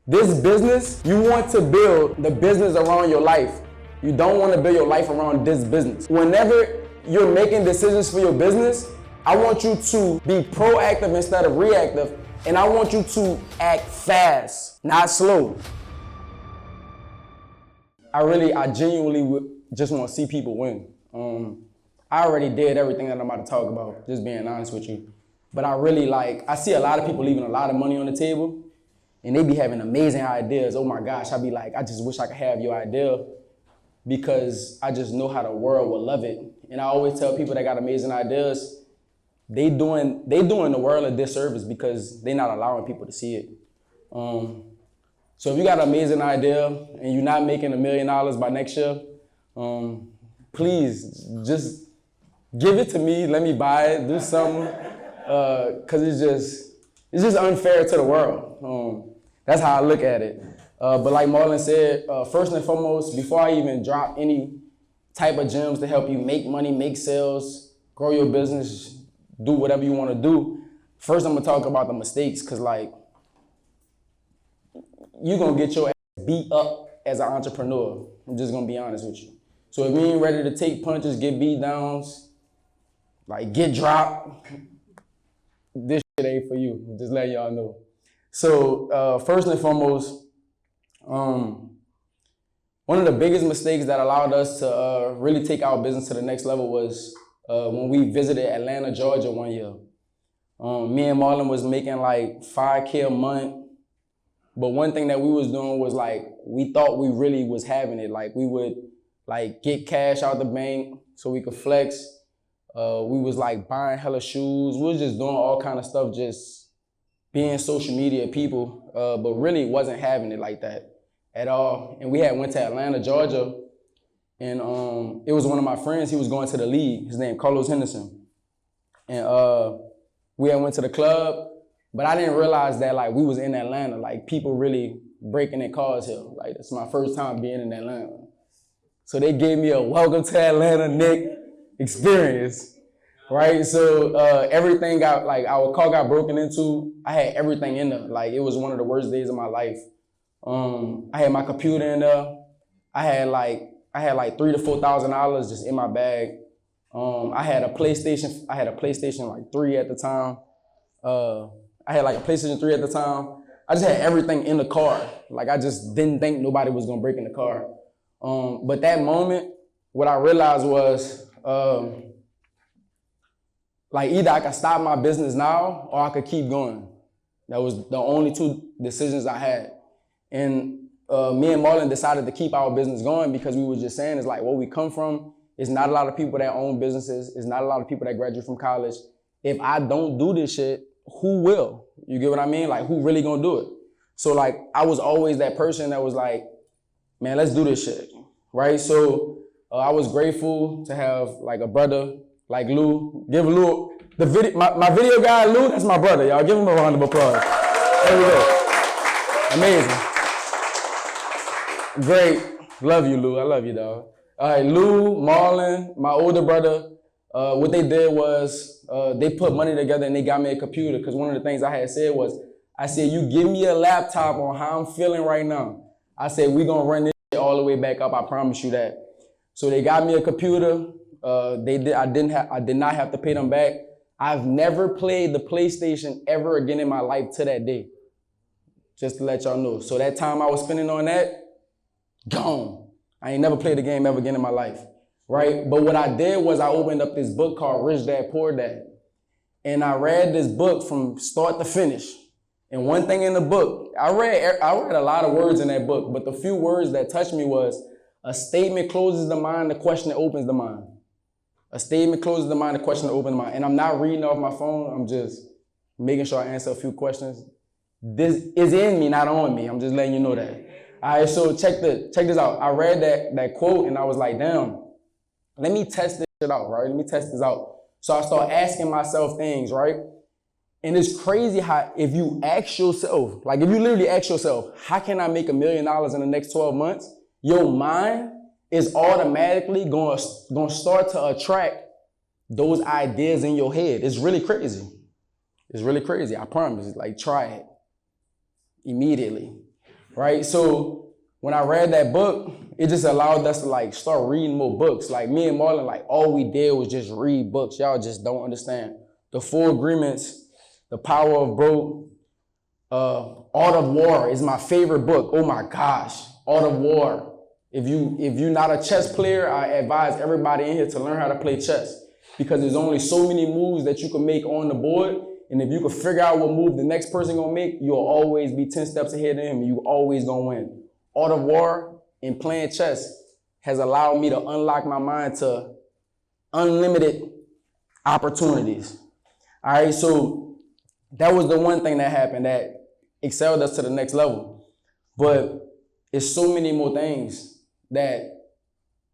This business, you want to build the business around your life. You don't want to build your life around this business. Whenever you're making decisions for your business, I want you to be proactive instead of reactive, and I want you to act fast, not slow. I genuinely just want to see people win. I already did everything that I'm about to talk about, just being honest with you. But I see a lot of people leaving a lot of money on the table, and they be having amazing ideas. Oh my gosh, I be like, I just wish I could have your idea, because I just know how the world will love it. And I always tell people that got amazing ideas, they doing the world a disservice because they're not allowing people to see it. So if you got an amazing idea and you're not making $1 million by next year, please just give it to me. Let me buy it. Do something, because it's just unfair to the world. That's how I look at it. But like Marlon said, first and foremost, before I even drop any type of gems to help you make money, make sales, grow your business, do whatever you want to do, first I'm gonna talk about the mistakes, because you're gonna get your ass beat up as an entrepreneur. I'm just gonna be honest with you. So if you ain't ready to take punches, get beat downs, get dropped, this shit ain't for you. I'm just letting y'all know. So first and foremost, one of the biggest mistakes that allowed us to really take our business to the next level was when we visited Atlanta, Georgia one year. Me and Marlon was making like $5K a month. But one thing that we was doing was we thought we really was having it. We would get cash out the bank so we could flex. We was buying hella shoes. We was just doing all kind of stuff, just being social media people, but really wasn't having it like that at all. And we had went to Atlanta, Georgia, and it was one of my friends. He was going to the league. His name Carlos Henderson. And we had went to the club, but I didn't realize that we was in Atlanta. People really breaking their cars here. It's my first time being in Atlanta. So they gave me a welcome to Atlanta, Nick experience, right? So everything our car got broken into. I had everything in there. It was one of the worst days of my life. I had my computer in there. I had $3,000 to $4,000 just in my bag. I had a PlayStation 3 at the time. I had a PlayStation 3 at the time. I just had everything in the car. I just didn't think nobody was gonna break in the car. But that moment, what I realized was, either I could stop my business now or I could keep going. That was the only two decisions I had. And me and Marlon decided to keep our business going because we were just saying, it's where we come from, it's not a lot of people that own businesses. It's not a lot of people that graduate from college. If I don't do this shit, who will? You get what I mean? Who really gonna do it? So I was always that person that was man, let's do this shit, right? So I was grateful to have a brother like Lou. Give Lou, my video guy Lou, that's my brother, y'all. Give him a round of applause. There we go. Amazing. Great. Love you, Lou. I love you, dog. All right, Lou, Marlon, my older brother, what they did was they put money together and they got me a computer, because one of the things I had said was, I said, you give me a laptop on how I'm feeling right now. I said, we gonna run this shit all the way back up, I promise you that. So they got me a computer. I did not have to pay them back. I've never played the PlayStation ever again in my life to that day. Just to let y'all know. So that time I was spending on that, gone. I ain't never played a game ever again in my life, right? But what I did was I opened up this book called Rich Dad, Poor Dad. And I read this book from start to finish. And one thing in the book, I read a lot of words in that book, but the few words that touched me was, a statement closes the mind, the question opens the mind. A statement closes the mind, the question opens the mind. And I'm not reading off my phone, I'm just making sure I answer a few questions. This is in me, not on me. I'm just letting you know that. All right, so check this out. I read that quote and I was like, damn, let me test this shit out, right? Let me test this out. So I start asking myself things, right? And it's crazy how if you ask yourself, if you literally ask yourself, how can I make $1 million in the next 12 months? Your mind is automatically going to start to attract those ideas in your head. It's really crazy. It's really crazy, I promise. Try it immediately. right? So when I read that book, it just allowed us to like start reading more books. Like me and Marlon, like all we did was just read books. Y'all just don't understand. The Four Agreements, The Power of Broke, Art of War is my favorite book. Oh my gosh, Art of War. If you're not a chess player, I advise everybody in here to learn how to play chess, because there's only so many moves that you can make on the board. And if you can figure out what move the next person gonna make, you'll always be 10 steps ahead of him and you always gonna win. Art of War and playing chess has allowed me to unlock my mind to unlimited opportunities. All right, so that was the one thing that happened that excelled us to the next level. But it's so many more things that,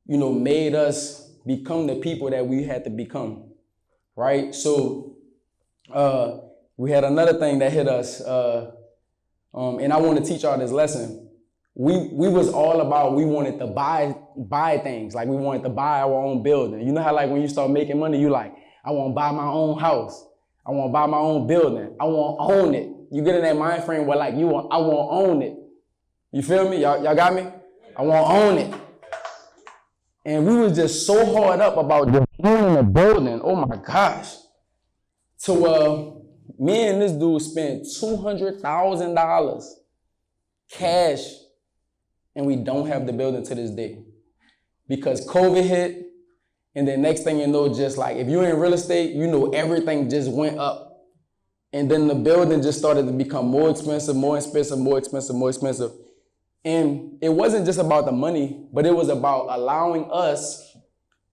you know, made us become the people that we had to become, right? So we had another thing that hit us, and I want to teach y'all this lesson. We was all about, we wanted to buy things. Like we wanted to buy our own building. You know how like when you start making money, you like, I want to buy my own house. I want to buy my own building. I want to own it. You get in that mind frame where like I want to own it. You feel me? Y'all got me? I want to own it. And we was just so hard up about just owning a building. Oh my gosh. So me and this dude spent $200,000 cash, and we don't have the building to this day because COVID hit. And then next thing you know, just like if you're in real estate, you know everything just went up. And then the building just started to become more expensive, more expensive, more expensive, more expensive. And it wasn't just about the money, but it was about allowing us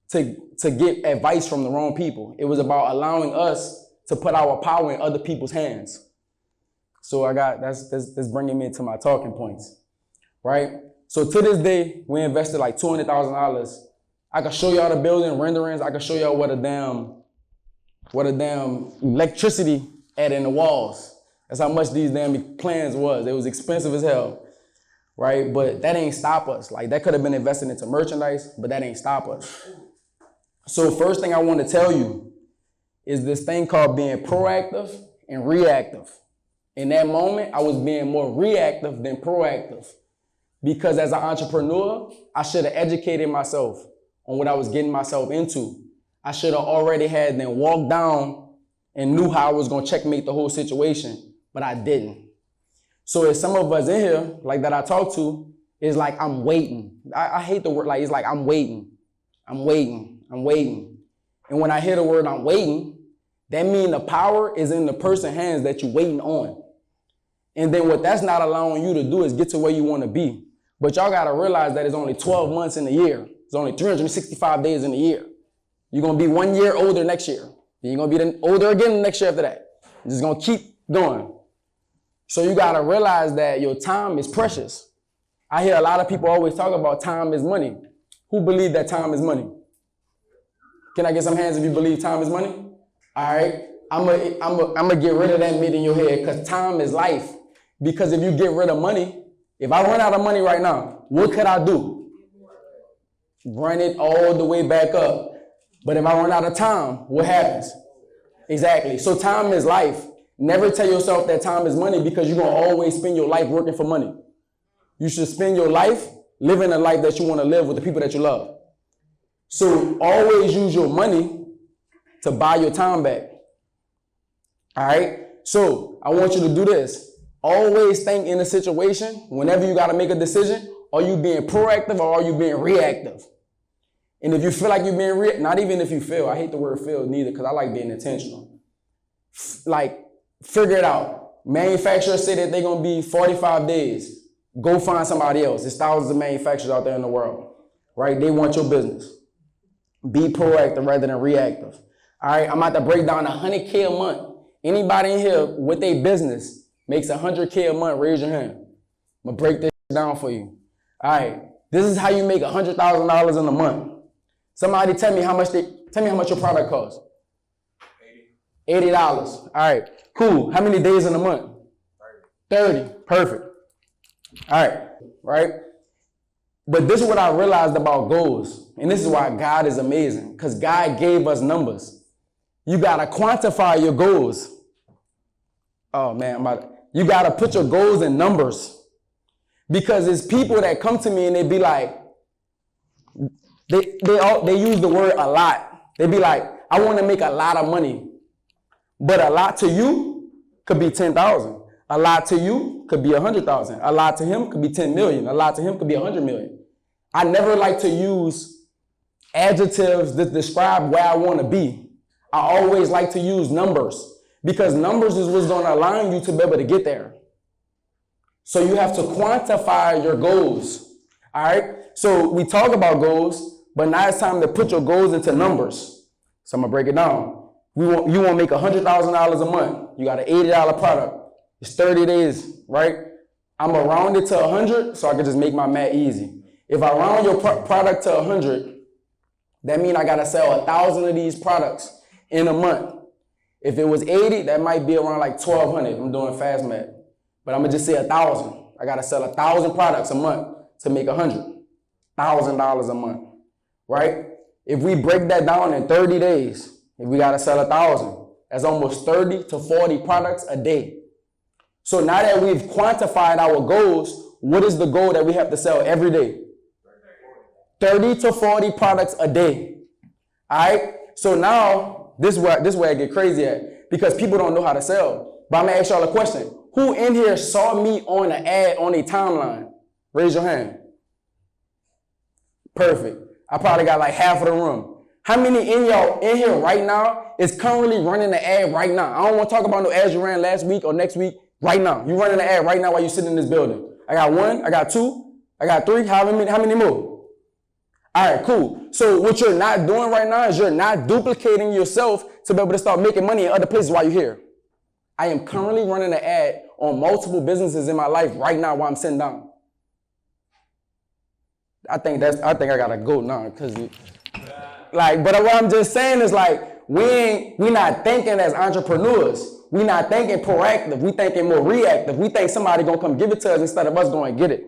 to get advice from the wrong people. It was about allowing us to put our power in other people's hands. So that's bringing me to my talking points, right? So to this day, we invested like $200,000. I can show y'all the building renderings. I can show y'all what a damn electricity at in the walls. That's how much these damn plans was. It was expensive as hell, right? But that ain't stop us. Like that could have been invested into merchandise, but that ain't stop us. So first thing I want to tell you is this thing called being proactive and reactive. In that moment, I was being more reactive than proactive, because as an entrepreneur, I should have educated myself on what I was getting myself into. I should have already had then walked down and knew how I was going to checkmate the whole situation, but I didn't. So if some of us in here, like that I talk to, is like, I'm waiting. I hate the word, like, it's like, I'm waiting. I'm waiting. I'm waiting. And when I hear the word I'm waiting, that means the power is in the person's hands that you're waiting on. And then what that's not allowing you to do is get to where you want to be. But y'all got to realize that it's only 12 months in a year. It's only 365 days in a year. You're going to be 1 year older next year. Then you're going to be older again the next year after that. It's just going to keep going. So you got to realize that your time is precious. I hear a lot of people always talk about time is money. Who believe that time is money? Can I get some hands if you believe time is money? All right. I'm gonna get rid of that myth in your head, because time is life. Because if you get rid of money, if I run out of money right now, what could I do? Run it all the way back up. But if I run out of time, what happens? Exactly. So time is life. Never tell yourself that time is money, because you're going to always spend your life working for money. You should spend your life living a life that you want to live with the people that you love. So always use your money to buy your time back. All right? So I want you to do this. Always think in a situation, whenever you got to make a decision, are you being proactive or are you being reactive? And if you feel like you're being not even if you feel, I hate the word feel neither, because I like being intentional. Like, figure it out. Manufacturers say that they're going to be 45 days. Go find somebody else. There's thousands of manufacturers out there in the world, right? They want your business. Be proactive rather than reactive. All right, I'm about to break down $100K a month. Anybody in here with a business makes $100K a month, raise your hand. I'm going to break this down for you. All right, this is how you make $100,000 in a month. Somebody tell me how much your product costs. $80. All right, cool. How many days in a month? 30. Perfect. All right. But this is what I realized about goals. And this is why God is amazing, because God gave us numbers. You got to quantify your goals. Oh, man. You got to put your goals in numbers. Because it's people that come to me and they be like, they use the word a lot. They be like, I want to make a lot of money. But a lot to you could be 10,000. A lot to you could be 100,000. A lot to him could be 10 million. A lot to him could be 100 million. I never like to use adjectives that describe where I want to be. I always like to use numbers because numbers is what's going to allow you to be able to get there. So you have to quantify your goals. All right. So we talk about goals, but now it's time to put your goals into numbers. So I'm going to break it down. You want to make $100,000 a month. You got an $80 product. It's 30 days, right? I'm going to round it to 100 so I can just make my math easy. If I round your product to 100, that means I got to sell 1,000 of these products in a month. If it was 80, that might be around like 1,200. I'm doing fast math. But I'm going to just say 1,000. I got to sell 1,000 products a month to make $100,000 a month, right? If we break that down in 30 days, if we got to sell 1,000, that's almost 30 to 40 products a day. So now that we've quantified our goals, what is the goal that we have to sell every day? 30 to 40 products a day. All right? So now, this is where I get crazy at, because people don't know how to sell. But I'm going to ask y'all a question. Who in here saw me on an ad on a timeline? Raise your hand. Perfect. I probably got like half of the room. How many in y'all in here right now is currently running the ad right now? I don't want to talk about no ads you ran last week or next week. Right now. You running the ad right now while you sitting in this building. I got 1, I got 2, I got 3. How many more? All right, cool. So what you're not doing right now is you're not duplicating yourself to be able to start making money in other places while you're here. I am currently running an ad on multiple businesses in my life right now while I'm sitting down. I think I gotta go now because but what I'm just saying is like we not thinking as entrepreneurs. We not thinking proactive. We thinking more reactive. We think somebody gonna come give it to us instead of us going to get it.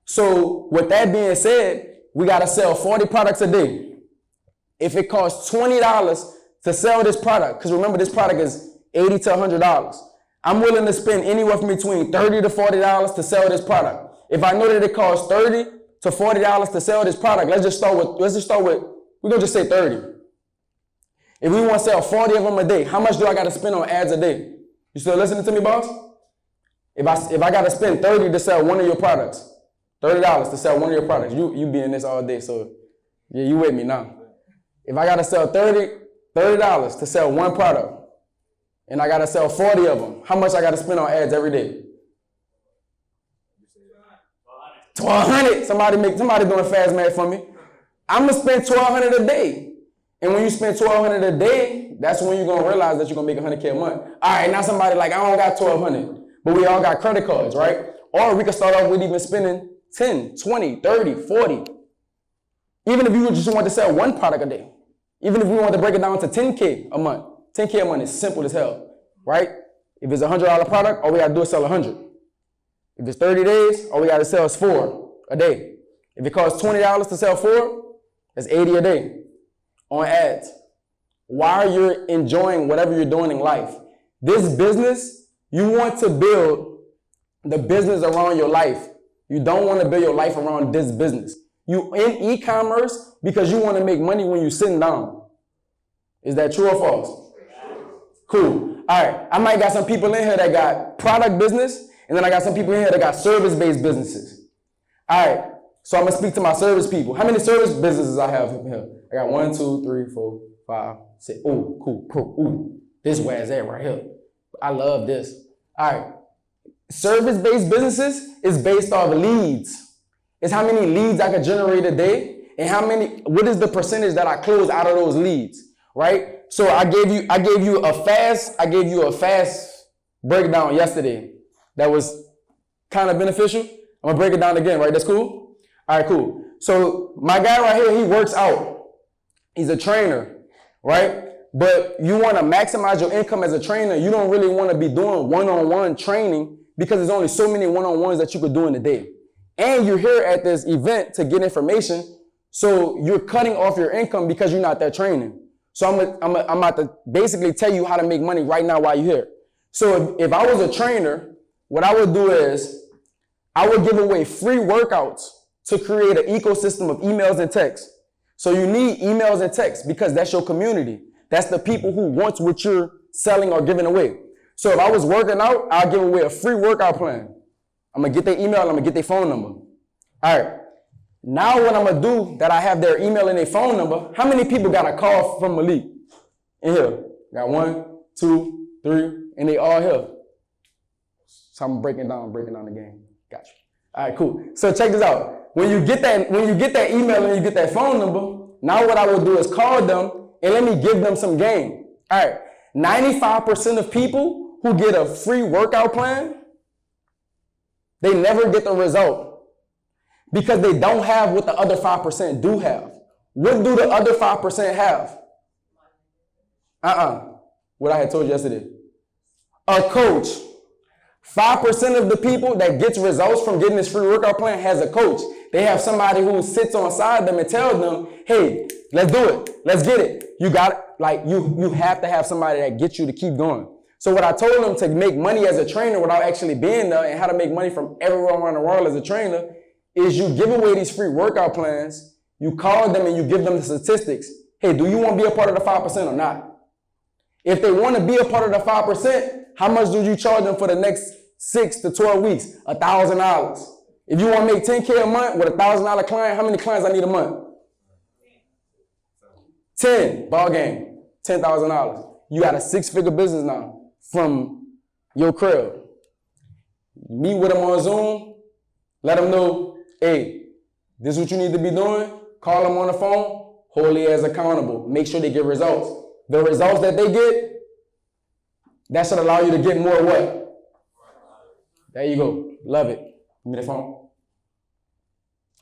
So with that being said, we gotta sell 40 products a day. If it costs $20 to sell this product, because remember this product is $80 to $100, I'm willing to spend anywhere from between $30 to $40 to sell this product. If I know that it costs $30 to $40 to sell this product, let's just start with, we're gonna just say 30. If we want to sell 40 of them a day, how much do I got to spend on ads a day? You still listening to me, boss? If I got to spend 30 to sell one of your products, $30 to sell one of your products, you be in this all day, so yeah, you with me now. If I got to sell $30 to sell one product, and I got to sell 40 of them, how much I got to spend on ads every day? $1,200. Somebody doing fast math for me. I'm gonna spend $1,200 a day. And when you spend $1,200 a day, that's when you're going to realize that you're going to make $100K a month. All right, now somebody like, I don't got $1,200, but we all got credit cards, right? Or we can start off with even spending 10, 20, 30, 40. Even if you just want to sell one product a day. Even if we want to break it down to 10K a month. 10K a month is simple as hell, right? If it's a $100 product, all we got to do is sell 100. If it's 30 days, all we got to sell is 4 a day. If it costs $20 to sell 4, that's 80 a day. On ads, while you're enjoying whatever you're doing in life. This business, you want to build the business around your life. You don't want to build your life around this business. You in e-commerce because you want to make money when you're sitting down. Is that true or false? Cool. All right. I might got some people in here that got product business, and then I got some people in here that got service-based businesses. All right. So I'm going to speak to my service people. How many service businesses I have here? I got 1, 2, 3, 4, 5, 6. Ooh, cool. Ooh, this where it's at right here. I love this. All right. Service-based businesses is based off what is how many leads I can generate a day and what is the percentage that I close out of those leads, right? So I gave you a fast breakdown yesterday that was kind of beneficial. I'm going to break it down again, right? That's cool? All right, cool. So my guy right here, he works out. He's a trainer, right? But you want to maximize your income as a trainer. You don't really want to be doing one-on-one training because there's only so many one-on-ones that you could do in a day. And you're here at this event to get information. So you're cutting off your income because you're not there training. So I'm about to basically tell you how to make money right now while you're here. So if I was a trainer, what I would do is I would give away free workouts to create an ecosystem of emails and texts. So you need emails and texts because that's your community. That's the people who want what you're selling or giving away. So if I was working out, I'll give away a free workout plan. I'm going to get their email, I'm going to get their phone number. All right. Now what I'm going to do that I have their email and their phone number, how many people got a call from Malik in here? Got 1, 2, 3, and they all here. So I'm breaking down the game. Gotcha. All right, cool. So check this out. When you get that email and you get that phone number, now what I will do is call them and let me give them some game. All right. 95% of people who get a free workout plan, they never get the result because they don't have what the other 5% do have. What do the other 5% have? What I had told you yesterday. A coach. 5% of the people that gets results from getting this free workout plan has a coach. They have somebody who sits on side them and tells them, hey, let's do it. Let's get it. You got it. Like you have to have somebody that gets you to keep going. So what I told them to make money as a trainer without actually being there and how to make money from everywhere around the world as a trainer is you give away these free workout plans. You call them and you give them the statistics. Hey, do you want to be a part of the 5% or not? If they want to be a part of the 5%, how much do you charge them for the next 6 to 12 weeks? $1,000. If you want to make $10K a month with a $1,000 client, how many clients I need a month? 10. Ball game. $10,000. You got a 6-figure business now from your crib. Meet with them on Zoom. Let them know, hey, this is what you need to be doing. Call them on the phone. Hold their ass accountable. Make sure they get results. The results that they get, that should allow you to get more what? There you go. Love it. Give me the phone.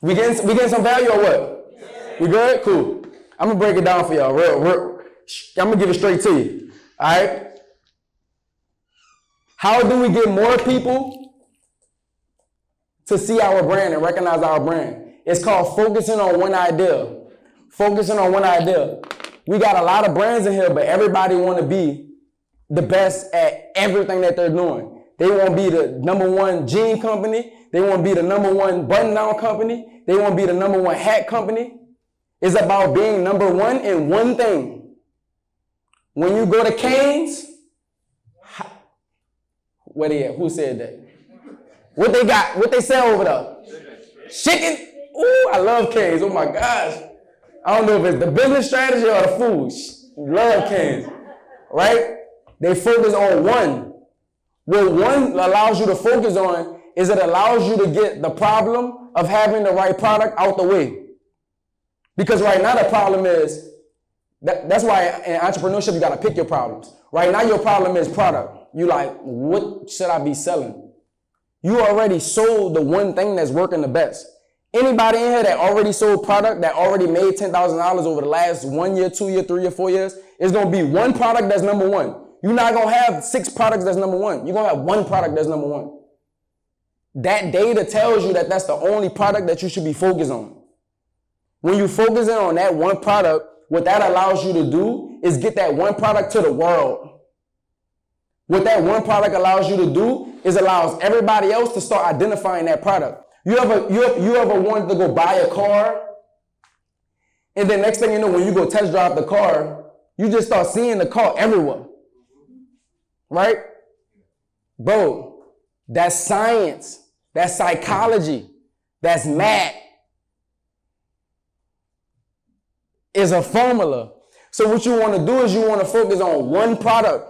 We getting some value or what? Yeah. We good? Cool. I'm going to break it down for y'all. Real. I'm going to give it straight to you. All right? How do we get more people to see our brand and recognize our brand? It's called focusing on one idea. Focusing on one idea. We got a lot of brands in here, but everybody want to be the best at everything that they're doing. They want to be the #1 jean company. They want to be the #1 button-down company. They want to be the #1 hat company. It's about being #1 in one thing. When you go to Cane's, where they at? Who said that? What they got? What they sell over there? Chicken. Ooh, I love Cane's. Oh my gosh. I don't know if it's the business strategy or the food. Love Cane's. Right? They focus on one. What one allows you to focus on is it allows you to get the problem of having the right product out the way. Because right now the problem is, that's why in entrepreneurship you got to pick your problems. Right now your problem is product. You like, what should I be selling? You already sold the one thing that's working the best. Anybody in here that already sold product that already made $10,000 over the last 1 year, 2 year, 3 year, 4 years, it's going to be one product that's #1. You're not going to have 6 products that's #1. You're going to have one product that's #1. That data tells you that that's the only product that you should be focused on. When you focus in on that one product, what that allows you to do is get that one product to the world. What that one product allows you to do is allows everybody else to start identifying that product. You ever wanted to go buy a car, and then next thing you know, when you go test drive the car, you just start seeing the car everywhere. Right? Bro, that's science. That's psychology. That's math. It's a formula. So what you want to do is you want to focus on one product.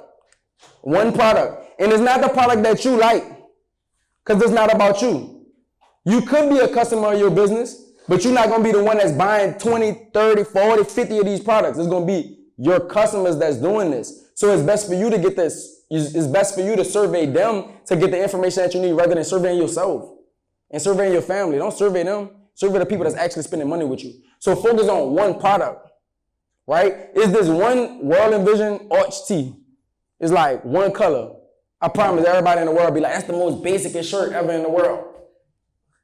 One product. And it's not the product that you like, because it's not about you. You could be a customer of your business, but you're not going to be the one that's buying 20, 30, 40, 50 of these products. It's going to be your customers that's doing this. So it's best for you to get this. It's best for you to survey them to get the information that you need rather than surveying yourself and surveying your family. Don't survey them. Survey the people that's actually spending money with you. So focus on one product, right? Is this one WRLDINVSN Arch Tee? It's like one color. I promise everybody in the world be like, that's the most basic shirt ever in the world.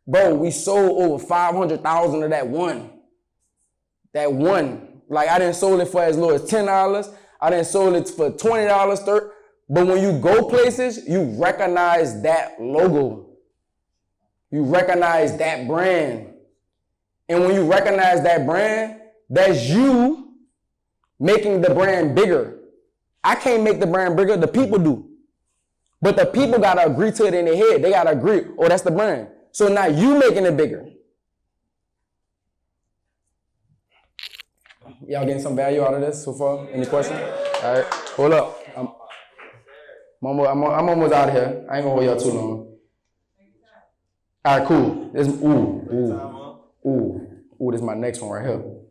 Bro, we sold over 500,000 of that one. That one. Like, I didn't sold it for as low as $10. I didn't sold it for $20, $30. But when you go places, you recognize that logo. You recognize that brand. And when you recognize that brand, that's you making the brand bigger. I can't make the brand bigger, the people do. But the people got to agree to it in their head. They got to agree, oh, that's the brand. So now you making it bigger. Y'all getting some value out of this so far? Any questions? All right, hold up. I'm almost out of here. I ain't gonna hold y'all too long. All right, cool. This, this is my next one right here. All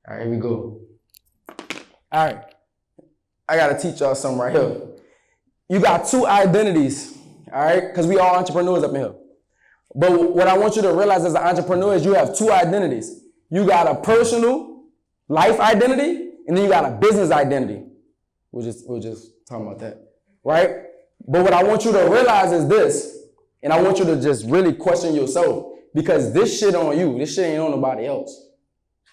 right, here we go. All right, I gotta teach y'all something right here. You got two identities, all right? Because we all entrepreneurs up in here. But what I want you to realize as an entrepreneur is you have two identities. You got a personal life identity, and then you got a business identity. We're just talking about that, right? But what I want you to realize is this, and I want you to just really question yourself, because this shit on you. This shit ain't on nobody else.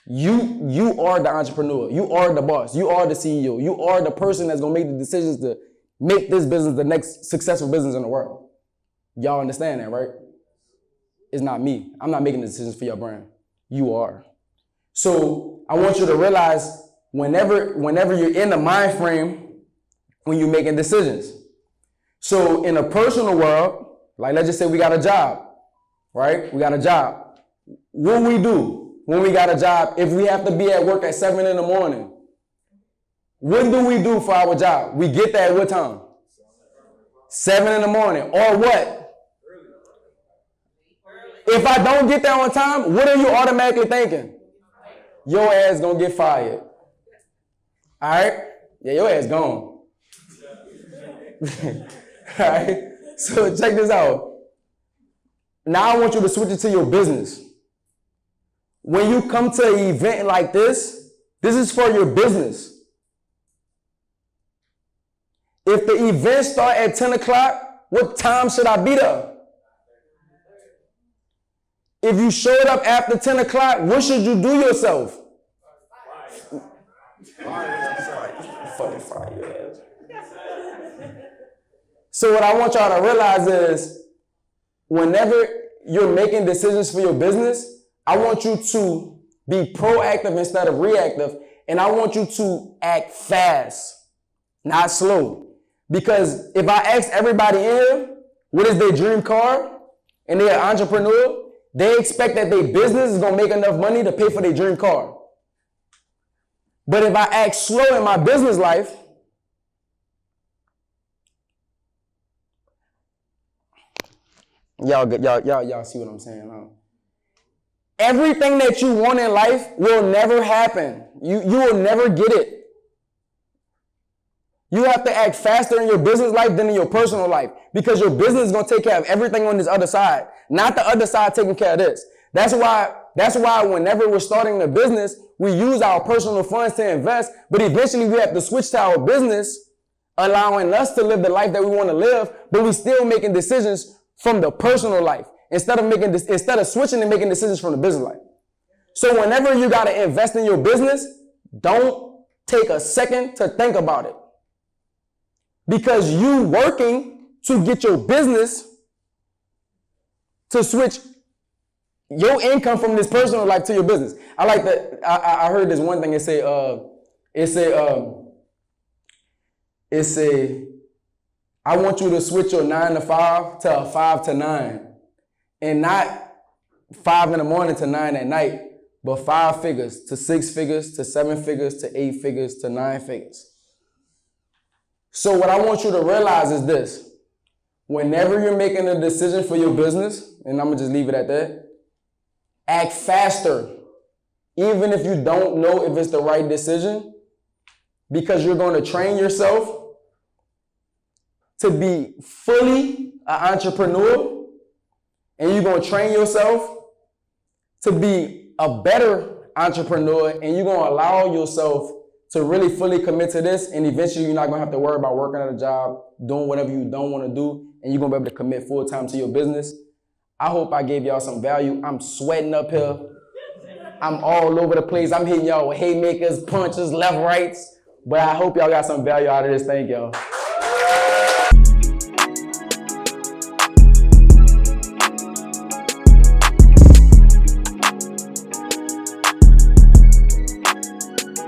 You are the entrepreneur. You are the boss. You are the CEO. You are the person that's gonna make the decisions to make this business the next successful business in the world. Y'all understand that, right? It's not me. I'm not making the decisions for your brand. You are. So I want you to realize whenever you're in the mind frame, when you're making decisions. So in a personal world, like let's just say we got a job, right? We got a job. What we do when we got a job, if we have to be at work at 7 in the morning, what do we do for our job? We get there at what time? 7 in the morning. Or what? If I don't get there on time, what are you automatically thinking? Your ass gonna get fired. All right? Yeah, your ass gone. All right? So check this out. Now I want you to switch it to your business. When you come to an event like this is for your business. If the event start at 10 o'clock, what time should I be there? If you showed up after 10 o'clock, what should you do yourself? Fucking fire your ass. So what I want y'all to realize is, whenever you're making decisions for your business, I want you to be proactive instead of reactive, and I want you to act fast, not slow. Because if I ask everybody in, what is their dream car, and they're an entrepreneur, they expect that their business is going to make enough money to pay for their dream car. But if I act slow in my business life, y'all see what I'm saying, huh? Everything that you want in life will never happen. You will never get it. You have to act faster in your business life than in your personal life, because your business is going to take care of everything on this other side, not the other side taking care of this. That's why whenever we're starting a business, we use our personal funds to invest, but eventually we have to switch to our business, allowing us to live the life that we want to live, but we still making decisions from the personal life instead of switching and making decisions from the business life. So whenever you got to invest in your business, don't take a second to think about it. Because you working to get your business to switch your income from this personal life to your business. I like that. I heard this one thing. It say, I want you to switch your 9 to 5 to a 5 to 9, and not 5 in the morning to 9 at night, but 5 figures to 6 figures to 7 figures to 8 figures to 9 figures. So what I want you to realize is this. Whenever you're making a decision for your business, and I'm going to just leave it at that, act faster, even if you don't know if it's the right decision, because you're going to train yourself to be fully an entrepreneur, and you're going to train yourself to be a better entrepreneur, and you're going to allow yourself to really fully commit to this, and eventually you're not going to have to worry about working at a job, doing whatever you don't want to do, and you're going to be able to commit full time to your business. I hope I gave y'all some value. I'm sweating up here. I'm all over the place. I'm hitting y'all with haymakers, punches, left, rights, but I hope y'all got some value out of this. Thank y'all.